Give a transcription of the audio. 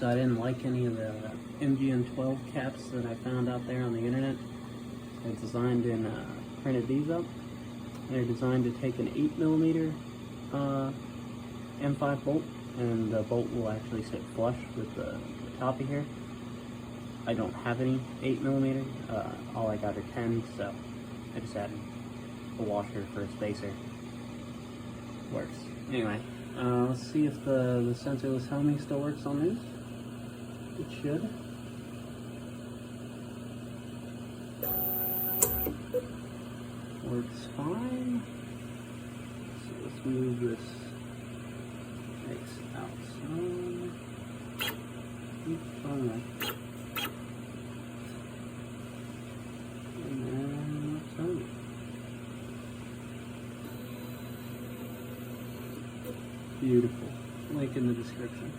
So I didn't like any of the MGN12 caps that I found out there on the internet. They're designed and printed these up. They're designed to take an 8mm M5 bolt, and the bolt will actually sit flush with the top of here. I don't have any 8mm, all I got are 10, so I just added a washer for a spacer. Works. Anyway, let's see if the sensorless homing still works on these. It should. Works fine. So let's move this face outside. Fine. And then let's home it. Beautiful. Link in the description.